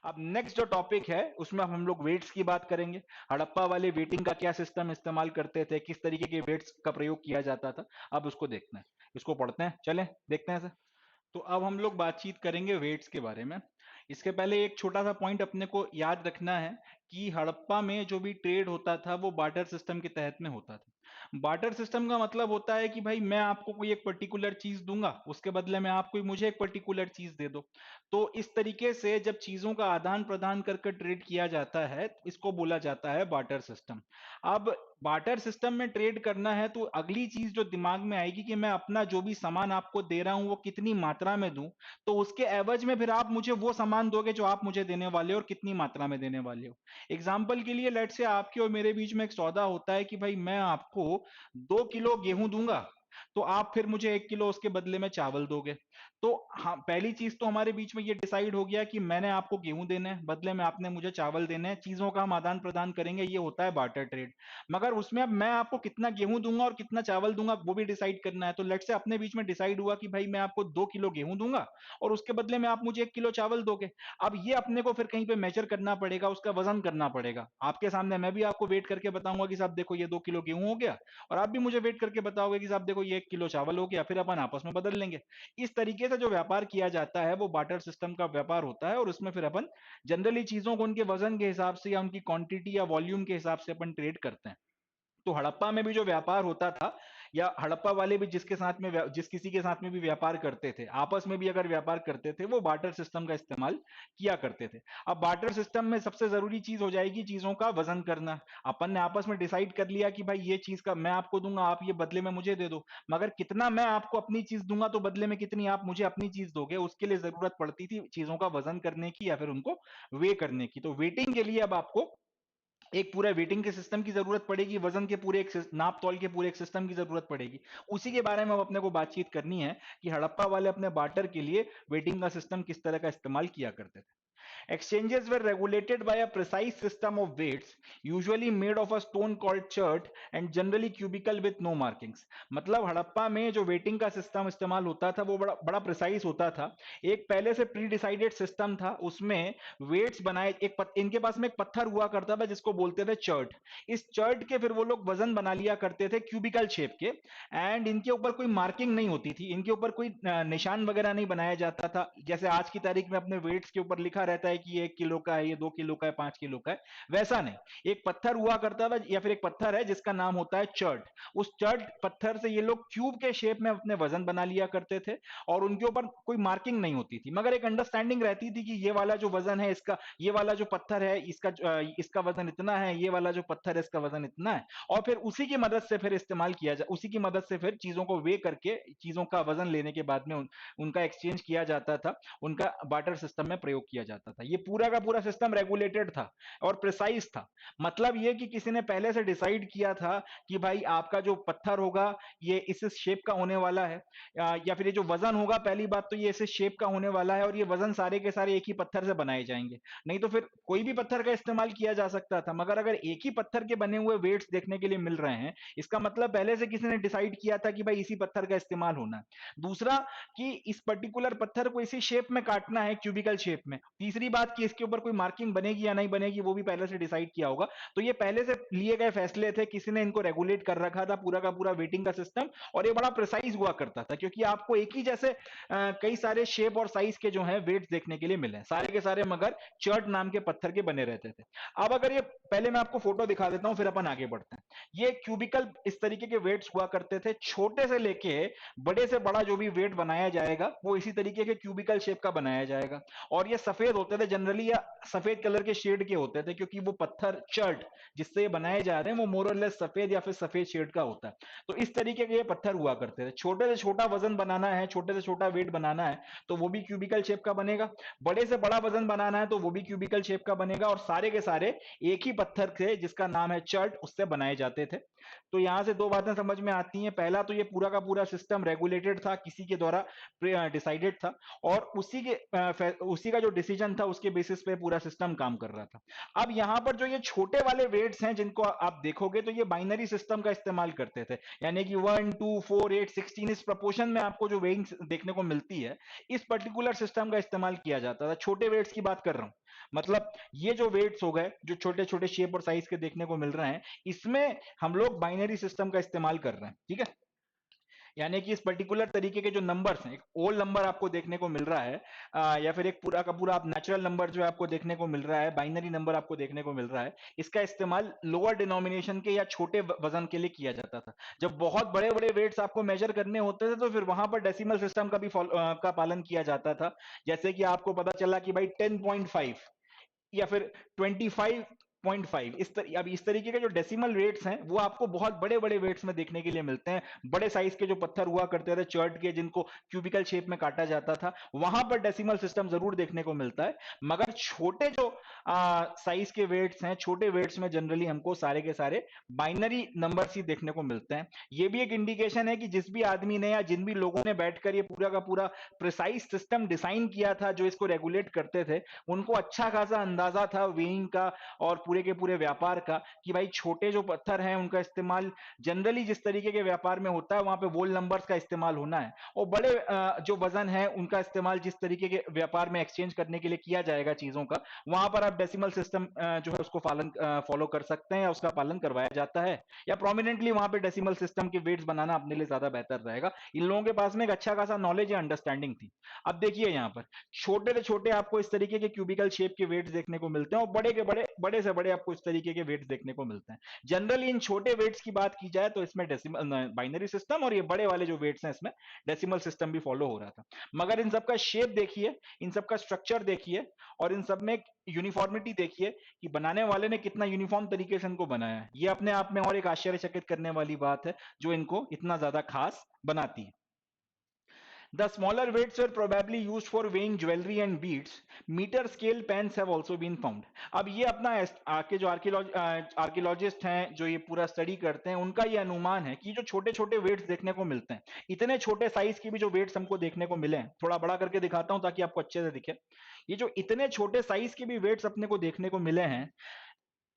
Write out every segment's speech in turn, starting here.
अब नेक्स्ट जो टॉपिक है उसमें अब हम लोग वेट्स की बात करेंगे। हड़प्पा वाले वेटिंग का क्या सिस्टम इस्तेमाल करते थे, किस तरीके के वेट्स का प्रयोग किया जाता था, अब उसको देखना है, इसको पढ़ते हैं, चलें देखते हैं सर। तो अब हम लोग बातचीत करेंगे वेट्स के बारे में। इसके पहले एक छोटा सा पॉइंट अपने को याद रखना है कि हड़प्पा में जो भी ट्रेड होता था वो बार्टर सिस्टम के तहत में होता था। बार्टर सिस्टम का मतलब होता है कि भाई मैं आपको कोई एक पर्टिकुलर चीज दूंगा, उसके बदले में आप कोई मुझे एक पर्टिकुलर चीज दे दो। तो इस तरीके से जब चीजों का आदान प्रदान करके ट्रेड किया जाता है, इसको बोला जाता है बार्टर सिस्टम। अब बार्टर सिस्टम में ट्रेड करना है तो अगली चीज जो दिमाग में आएगी कि मैं अपना जो भी सामान आपको दे रहा हूं वो कितनी मात्रा में दूं, तो उसके एवज में फिर आप मुझे वो सामान दोगे जो आप मुझे देने वाले हो और कितनी मात्रा में देने वाले हो। एग्जाम्पल के लिए लेट से आपके और मेरे बीच में एक सौदा होता है कि भाई मैं आपको 2 किलो गेहूं दूंगा, तो आप फिर मुझे 1 किलो उसके बदले में चावल दोगे। तो हाँ, पहली चीज तो हमारे बीच में ये डिसाइड हो गया कि मैंने आपको गेहूं देने हैं, बदले में आपने मुझे चावल देने हैं, चीजों का हम आदान प्रदान करेंगे, ये होता है बार्टर ट्रेड। मगर उसमें अब मैं आपको कितना गेहूं दूंगा और कितना चावल दूंगा वो भी डिसाइड करना है। तो लेट से अपने बीच में डिसाइड हुआ कि भाई मैं आपको 2 किलो गेहूं दूंगा और उसके बदले में आप मुझे 1 किलो चावल दोगे। अब ये अपने को फिर कहीं पे मेजर करना पड़ेगा, उसका वजन करना पड़ेगा आपके सामने। मैं भी आपको वेट करके बताऊंगा कि साहब देखो ये 2 किलो गेहूं हो गया, और आप भी मुझे वेट करके बताओगे कि साहब देखो ये 1 किलो चावल हो गया, फिर अपन आपस में बदल लेंगे। इस तरीके से जो व्यापार किया जाता है वो बार्टर सिस्टम का व्यापार होता है, और उसमें फिर अपन जनरली चीजों को उनके वजन के हिसाब से या उनकी क्वांटिटी या वॉल्यूम के हिसाब से अपन ट्रेड करते हैं। तो हड़प्पा में भी जो व्यापार होता था, या हड़प्पा वाले भी जिसके साथ में जिस किसी के साथ में भी व्यापार करते थे, आपस में भी अगर व्यापार करते थे, वो बार्टर सिस्टम का इस्तेमाल किया करते थे। अब बार्टर सिस्टम में सबसे जरूरी चीज हो जाएगी चीजों का वजन करना। अपन ने आपस में डिसाइड कर लिया कि भाई ये चीज का मैं आपको दूंगा, आप ये बदले में मुझे दे दो। मगर कितना मैं आपको अपनी चीज दूंगा तो बदले में कितनी आप मुझे अपनी चीज दोगे, उसके लिए जरूरत पड़ती थी चीजों का वजन करने की या फिर उनको वे करने की। तो वेटिंग के लिए अब आपको एक पूरा वेटिंग के सिस्टम की जरूरत पड़ेगी, वजन के पूरे एक नाप तौल के पूरे एक सिस्टम की जरूरत पड़ेगी। उसी के बारे में अब अपने को बातचीत करनी है कि हड़प्पा वाले अपने बार्टर के लिए वेटिंग का सिस्टम किस तरह का इस्तेमाल किया करते थे। Exchanges were regulated by a precise system of weights, usually made of a stone called chert and generally cubical with no markings। मतलब हड़प्पा में जो वेटिंग का सिस्टम इस्तेमाल होता था वो बड़ा बड़ा प्रिसाइज होता था। एक पहले से प्री डिसाइडेड सिस्टम था, उसमें वेट्स बनाए, इनके पास में एक पत्थर हुआ करता था जिसको बोलते थे चर्ट। इस चर्ट के फिर वो लोग वजन बना लिया करते थे क्यूबिकल शेप के, एंड इनके ऊपर कोई मार्किंग नहीं होती थी, इनके ऊपर कोई निशान वगैरह नहीं बनाया जाता था जैसे आज की तारीख में अपने वेट्स के ऊपर लिखा रहता है कि ये 1 किलो का है, ये 2 किलो का है, 5 किलो का है। वैसा नहीं, एक पत्थर हुआ करता था या फिर एक पत्थर है जिसका नाम होता है चर्ट। उस चर्ट पत्थर से ये लोग क्यूब के शेप में अपने वजन बना लिया करते थे, और उनके ऊपर कोई मार्किंग नहीं होती थी, मगर एक अंडरस्टैंडिंग रहती थी कि ये वाला जो वजन है इसका, ये वाला जो पत्थर है इसका वजन इतना है, ये वाला जो पत्थर है इसका वजन इतना है। और फिर उसी की मदद से फिर इस्तेमाल किया जा उसी की मदद से फिर चीजों को वे करके चीजों का वजन लेने के बाद में उनका एक्सचेंज किया जाता था, उनका बार्टर सिस्टम में प्रयोग किया जाता था। ये पूरा का पूरा सिस्टम रेगुलेटेड था और प्रिसाइज था। मतलब ये कि किसी ने पहले से डिसाइड किया था कि भाई आपका जो पत्थर होगा ये इस शेप का होने वाला है, या फिर ये जो वजन होगा, पहली बात तो ये इस शेप का होने वाला है, और ये वजन सारे के सारे एक ही पत्थर से बनाए जाएंगे। नहीं तो फिर कोई भी पत्थर का इस्तेमाल किया जा सकता था, मगर अगर एक ही पत्थर के बने हुए वेट्स देखने के लिए मिल रहे हैं, इसका मतलब पहले से किसी ने डिसाइड किया था कि भाई इसी पत्थर का इस्तेमाल होना है। दूसरा कि इस पर्टिकुलर पत्थर को इसी शेप में काटना है, क्यूबिकल शेप में। तीसरी बात कि इसके ऊपर कोई मार्किंग बनेगी या नहीं बनेगी वो भी पहले से डिसाइड किया होगा। तो ये पहले से लिए गए फैसले थे, किसी ने इनको रेगुलेट कर रखा था पूरा का पूरा वेटिंग का सिस्टम, और ये बड़ा प्रिसाइज हुआ करता था क्योंकि आपको एक ही जैसे कई सारे शेप और साइज के जो है वेट्स देखने के लिए मिले, सारे के सारे मगर चर्ट नाम के पत्थर के बने रहते थे। अब अगर ये, पहले मैं आपको फोटो दिखा देता हूं फिर अपन आगे बढ़ते हैं। ये क्यूबिकल इस तरीके के वेट्स हुआ करते थे, छोटे से लेके बड़े से बड़ा जो भी वेट बनाया जाएगा वो इसी तरीके के क्यूबिकल शेप का बनाया जाएगा। और ये सफेद होते थे जनरली, या सफेद कलर के शेड के होते थे, क्योंकि वो पत्थर चर्ट जिससे ये बनाए जा रहे हैं वो मोर और लेस सफेद या फिर सफेद शेड का होता है। तो इस तरीके के ये पत्थर हुआ करते थे। छोटे से छोटा वजन बनाना है, छोटे से छोटा वेट बनाना है तो वो भी क्यूबिकल शेप का बनेगा, बड़े से बड़ा वजन बनाना है तो वो भी क्यूबिकल शेप का बनेगा, और सारे के सारे एक ही पत्थर थे जिसका नाम है चर्ट, उससे बनाए जाते थे। तो यहां से दो बातें समझ में आती हैं। पहला तो ये पूरा का पूरा सिस्टम रेगुलेटेड था, किसी के द्वारा डिसाइडेड था, और उसी का जो डिसीजन था उसके बेसिस पे पूरा सिस्टम काम कर रहा था। अब यहाँ पर जो ये छोटे वाले वेट्स हैं जिनको आप देखोगे तो ये बाइनरी सिस्टम का इस्तेमाल करते थे, यानी कि 1 2 4 8 16 इस प्रपोर्शन में आपको जो वेइंग देखने को मिलती है, इस पर्टिकुलर सिस्टम का इस्तेमाल किया जाता था। छोटे वेट्स की बात कर रहा हूँ, मतलब ये जो वेट्स हो गए जो छोटे छोटे शेप और साइज के देखने को मिल रहे हैं, इसमें हम लोग बाइनरी सिस्टम का इस्तेमाल कर रहे हैं, ठीक है। यानी कि इस पर्टिकुलर तरीके के जो नंबर्स हैं, एक ओल नंबर आपको देखने को मिल रहा है, या फिर एक पूरा का पूरा आप नेचुरल नंबर जो है आपको देखने को मिल रहा है, बाइनरी नंबर आपको देखने को मिल रहा है, इसका इस्तेमाल लोअर डिनोमिनेशन के या छोटे वजन के लिए किया जाता था। जब बहुत बड़े बड़े वेट्स आपको मेजर करने होते थे तो फिर वहां पर डेसिमल सिस्टम का भी का पालन किया जाता था। जैसे कि आपको पता चला कि भाई 10.5 या फिर 25.5, अब इस तरीके के जो डेसिमल रेट्स हैं वो आपको बहुत बड़े बड़े वेट्स में देखने के लिए मिलते हैं। बड़े साइज के जो पत्थर हुआ करते थे चर्ट के, जिनको क्यूबिकल शेप में काटा जाता था, वहां पर डेसिमल सिस्टम जरूर देखने को मिलता है। मगर छोटे जो साइज के वेट्स हैं, छोटे वेट्स में जनरली हमको सारे के सारे बाइनरी नंबर्स ही देखने को मिलते हैं। ये भी एक इंडिकेशन है कि जिस भी आदमी ने या जिन भी लोगों ने बैठकर ये पूरा का पूरा प्रिसाइज सिस्टम डिजाइन किया था जो इसको रेगुलेट करते थे, उनको अच्छा खासा अंदाजा था वेइंग का और पूरे के पूरे व्यापार का, कि भाई छोटे जो पत्थर हैं उनका इस्तेमाल जनरली जिस तरीके के व्यापार में होता है वहां पे वोल नंबर्स का इस्तेमाल होना है, और बड़े जो वजन है उनका इस्तेमाल जिस तरीके के व्यापार में एक्सचेंज करने के लिए किया जाएगा चीजों का, वहां पर आप डेसिमल सिस्टम जो है उसको फॉलो कर सकते हैं या उसका पालन करवाया जाता है, या प्रोमिनेंटली वहां पे डेसिमल सिस्टम के वेट्स बनाना अपने लिए ज्यादा बेहतर रहेगा। इन लोगों के पास में एक अच्छा खासा नॉलेज या अंडरस्टैंडिंग थी। अब देखिए यहाँ पर छोटे से छोटे आपको इस तरीके के क्यूबिकल शेप के वेट्स देखने को मिलते हैं, और बड़े के बड़े, बड़े से बड़े आपको इस तरीके के वेट्स देखने को मिलते हैं। जनरली इन छोटे वेट्स की बात की जाए तो इसमें डेसिमल बाइनरी सिस्टम, और ये बड़े वाले जो वेट्स हैं इसमें डेसिमल सिस्टम भी फॉलो हो रहा था। मगर इन सबका शेप देखिए, इन सबका स्ट्रक्चर देखिए, और इन सब में यूनिफॉर्मिटी देखिए कि बनाने वाले ने कितना यूनिफॉर्म तरीके से इनको बनाया है। ये अपने आप में और एक आश्चर्यचकित करने वाली बात है जो इनको इतना ज्यादा खास बनाती है। The smaller weights were probably used for weighing jewelry and beads. Meter scale pans have also been found. अब ये अपना आके जो आर्कियोलॉजिस्ट हैं जो ये पूरा स्टडी करते हैं, उनका ये अनुमान है कि जो छोटे छोटे वेट्स देखने को मिलते हैं, इतने छोटे साइज के भी जो वेट्स हमको देखने को मिले हैं, थोड़ा बड़ा करके दिखाता हूं ताकि आपको अच्छे से दिखे। ये जो इतने छोटे साइज के भी वेट्स अपने को देखने को मिले हैं,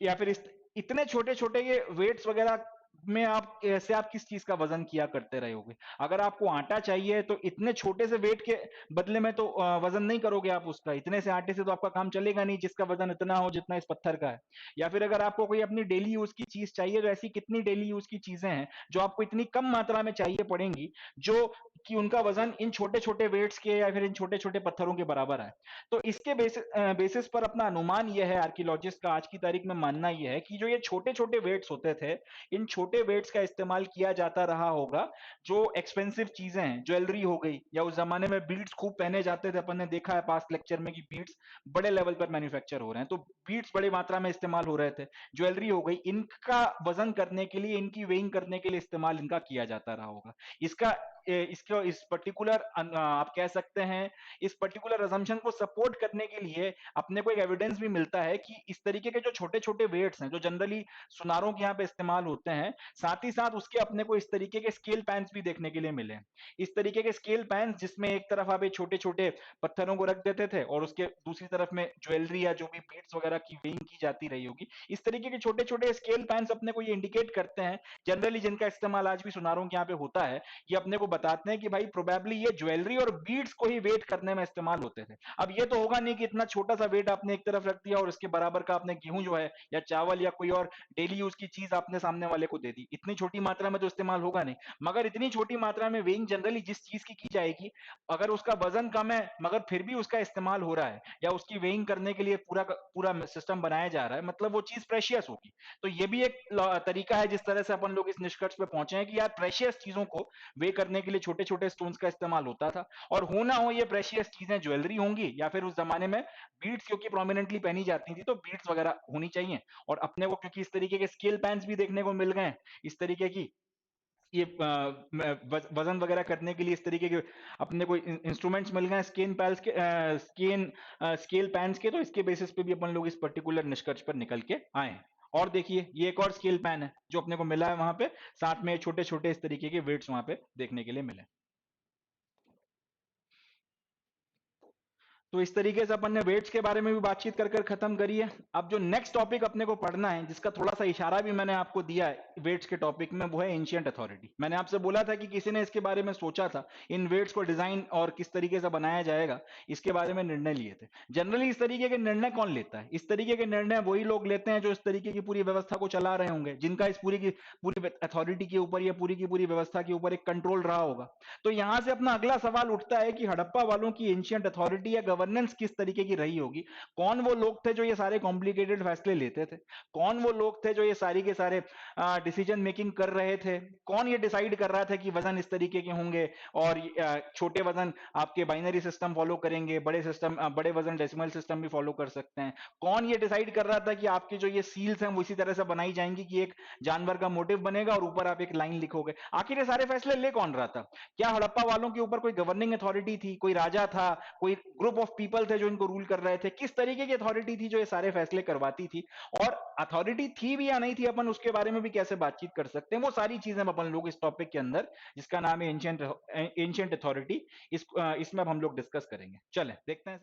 या फिर इतने छोटे छोटे ये वेट्स वगैरह में आप ऐसे आप किस चीज का वजन किया करते रहे होगे? अगर आपको आटा चाहिए तो इतने छोटे से वेट के बदले में तो वजन नहीं करोगे आप उसका, इतने से आटे से तो आपका काम चलेगा नहीं जिसका वजन इतना हो जितना इस पत्थर का है। या फिर अगर आपको कोई अपनी डेली यूज की चीज चाहिए तो ऐसी कितनी डेली यूज की चीजें हैं जो आपको इतनी कम मात्रा में चाहिए पड़ेंगी, जो कि उनका वजन इन छोटे छोटे वेट्स के या फिर इन छोटे छोटे पत्थरों के बराबर है। तो इसके बेसिस पर अपना अनुमान यह है आर्कियोलॉजिस्ट का आज की तारीख में मानना यह है कि जो ये छोटे छोटे वेट्स होते थे, इन छोटे वेट्स का इस्तेमाल किया जाता रहा होगा। जो एक्सपेंसिव चीजें हैं, ज्वेलरी हो गई, या उस जमाने में बीड्स खूब पहने जाते थे, अपन ने देखा है पास्ट लेक्चर में कि बीड्स बड़े लेवल पर मैन्युफैक्चर हो रहे हैं, तो बीड्स बड़ी मात्रा में इस्तेमाल हो रहे थे। ज्वेलरी हो गई, इनका वजन करने के लिए, इनकी वेइंग करने के लिए इस्तेमाल इनका किया जाता रहा होगा। इसका इसको इस पर्टिकुलर आप कह सकते हैं इस पर्टिकुलर असम्पशन को सपोर्ट करने के लिए अपने को एक एविडेंस भी मिलता है कि इस तरीके के जो छोटे छोटे वेट्स हैं जो जनरली सुनारों के यहाँ पे इस्तेमाल होते हैं, साथ ही साथ उसके अपने को इस तरीके के स्केल पैंस भी देखने के लिए मिले हैं। इस तरीके के स्केल पैंस जिसमें एक तरफ आप छोटे छोटे पत्थरों को रख देते थे और उसके दूसरी तरफ में ज्वेलरी या जो भी बीट्स वगैरह की वेइंग की जाती रही होगी, इस तरीके के छोटे छोटे स्केल पैंस अपने को ये इंडिकेट करते हैं, जनरली जिनका इस्तेमाल आज भी सुनारों के यहाँ पे होता है, ये अपने को बताते हैं कि भाई प्रोबेबली ये ज्वेलरी और बीड्स को ही वेट करने में इस्तेमाल होते थे। अब ये तो होगा नहीं कि इतना छोटा सा वेट आपने एक तरफ रख दिया और इसके बराबर का आपने गेहूं जो है या चावल या कोई और डेली यूज की चीज आपने सामने वाले को दे दी, इतनी छोटी मात्रा में तो इस्तेमाल होगा नहीं। मगर इतनी छोटी मात्रा में वेइंग जनरली जिस चीज की जाएगी, अगर उसका वजन कम है मगर फिर भी उसका इस्तेमाल हो रहा है या उसकी वेइंग करने के लिए पूरा पूरा सिस्टम बनाया जा रहा है, मतलब वो चीज प्रेशियस होगी। तो ये भी एक तरीका है जिस तरह से अपन लोग इस निष्कर्ष पे पहुंचे हैं कि यार प्रेशियस चीजों को वे करने के लिए छोटे छोटे स्टोन्स का इस्तेमाल होता था, और हो ना हो ये प्रेशियस चीजें ज्वेलरी होंगी या फिर उस जमाने में बीड्स क्योंकि प्रोमिनेंटली पहनी जाती थी तो बीड्स वगैरह होनी चाहिए। और अपने को क्योंकि इस तरीके के स्केल पैंस भी देखने को मिल गए इस तरीके की, ये वजन वगैरह करने के लिए इस तरीके के अपने को इंस्ट्रूमेंट्स मिल गए स्केल पैल्स के स्केल पैंस के, तो इसके बेसिस पे भी अपन लोग इस पर्टिकुलर निष्कर्ष पर निकल के आए हैं। और देखिए ये एक और स्केल पैन है जो अपने को मिला है वहां पे, साथ में छोटे छोटे इस तरीके के वेट्स वहां पे देखने के लिए मिले। तो इस तरीके से अपन ने वेट्स के बारे में भी बातचीत कर कर खत्म करी है। अब जो नेक्स्ट टॉपिक अपने को पढ़ना है, जिसका थोड़ा सा इशारा भी मैंने आपको दिया है वेट्स के टॉपिक में, वो है एंशियंट अथॉरिटी। मैंने आपसे बोला था कि किसी ने इसके बारे में सोचा था, इन वेट्स को डिजाइन और किस तरीके से बनाया जाएगा इसके बारे में निर्णय लिए थे। जनरली इस तरीके के निर्णय कौन लेता है? इस तरीके के निर्णय वही लोग लेते हैं जो इस तरीके की पूरी व्यवस्था को चला रहे होंगे, जिनका इस पूरी अथॉरिटी के ऊपर या पूरी की पूरी व्यवस्था के ऊपर एक कंट्रोल रहा होगा। तो यहां से अपना अगला सवाल उठता है कि हड़प्पा वालों की एंशियंट अथॉरिटी या गवर्नेंस किस तरीके की रही होगी? कौन वो लोग थे जो ये सारे कॉम्प्लिकेटेड फैसले लेते थे? कौन वो लोग थे जो ये सारी के सारे डिसीजन मेकिंग कर रहे थे? कौन ये डिसाइड कर रहा था कि वजन इस तरीके के होंगे और छोटे वजन आपके बाइनरी सिस्टम फॉलो करेंगे, बड़े वजन डेसिमल सिस्टम भी फॉलो कर सकते हैं? कौन ये डिसाइड कर रहा था कि आपकी जो ये सील्स हैं वो इसी तरह से बनाई जाएंगी कि एक जानवर का मोटिव बनेगा और ऊपर आप एक लाइन लिखोगे? आखिर ये सारे फैसले ले कौन रहा था? क्या हड़प्पा वालों के ऊपर कोई गवर्निंग अथॉरिटी थी, कोई राजा था, कोई ग्रुप ऑफ पीपल थे जो इनको रूल कर रहे थे? किस तरीके की अथॉरिटी थी जो ये सारे फैसले करवाती थी? और अथॉरिटी थी भी या नहीं थी, अपन उसके बारे में भी कैसे बातचीत कर सकते हैं? वो सारी चीजें अपन लोग इस टॉपिक के अंदर, जिसका नाम है एंशियंट एंशियंट अथॉरिटी, इसमें अब हम लोग डिस्कस करेंगे। चलें देखते हैं।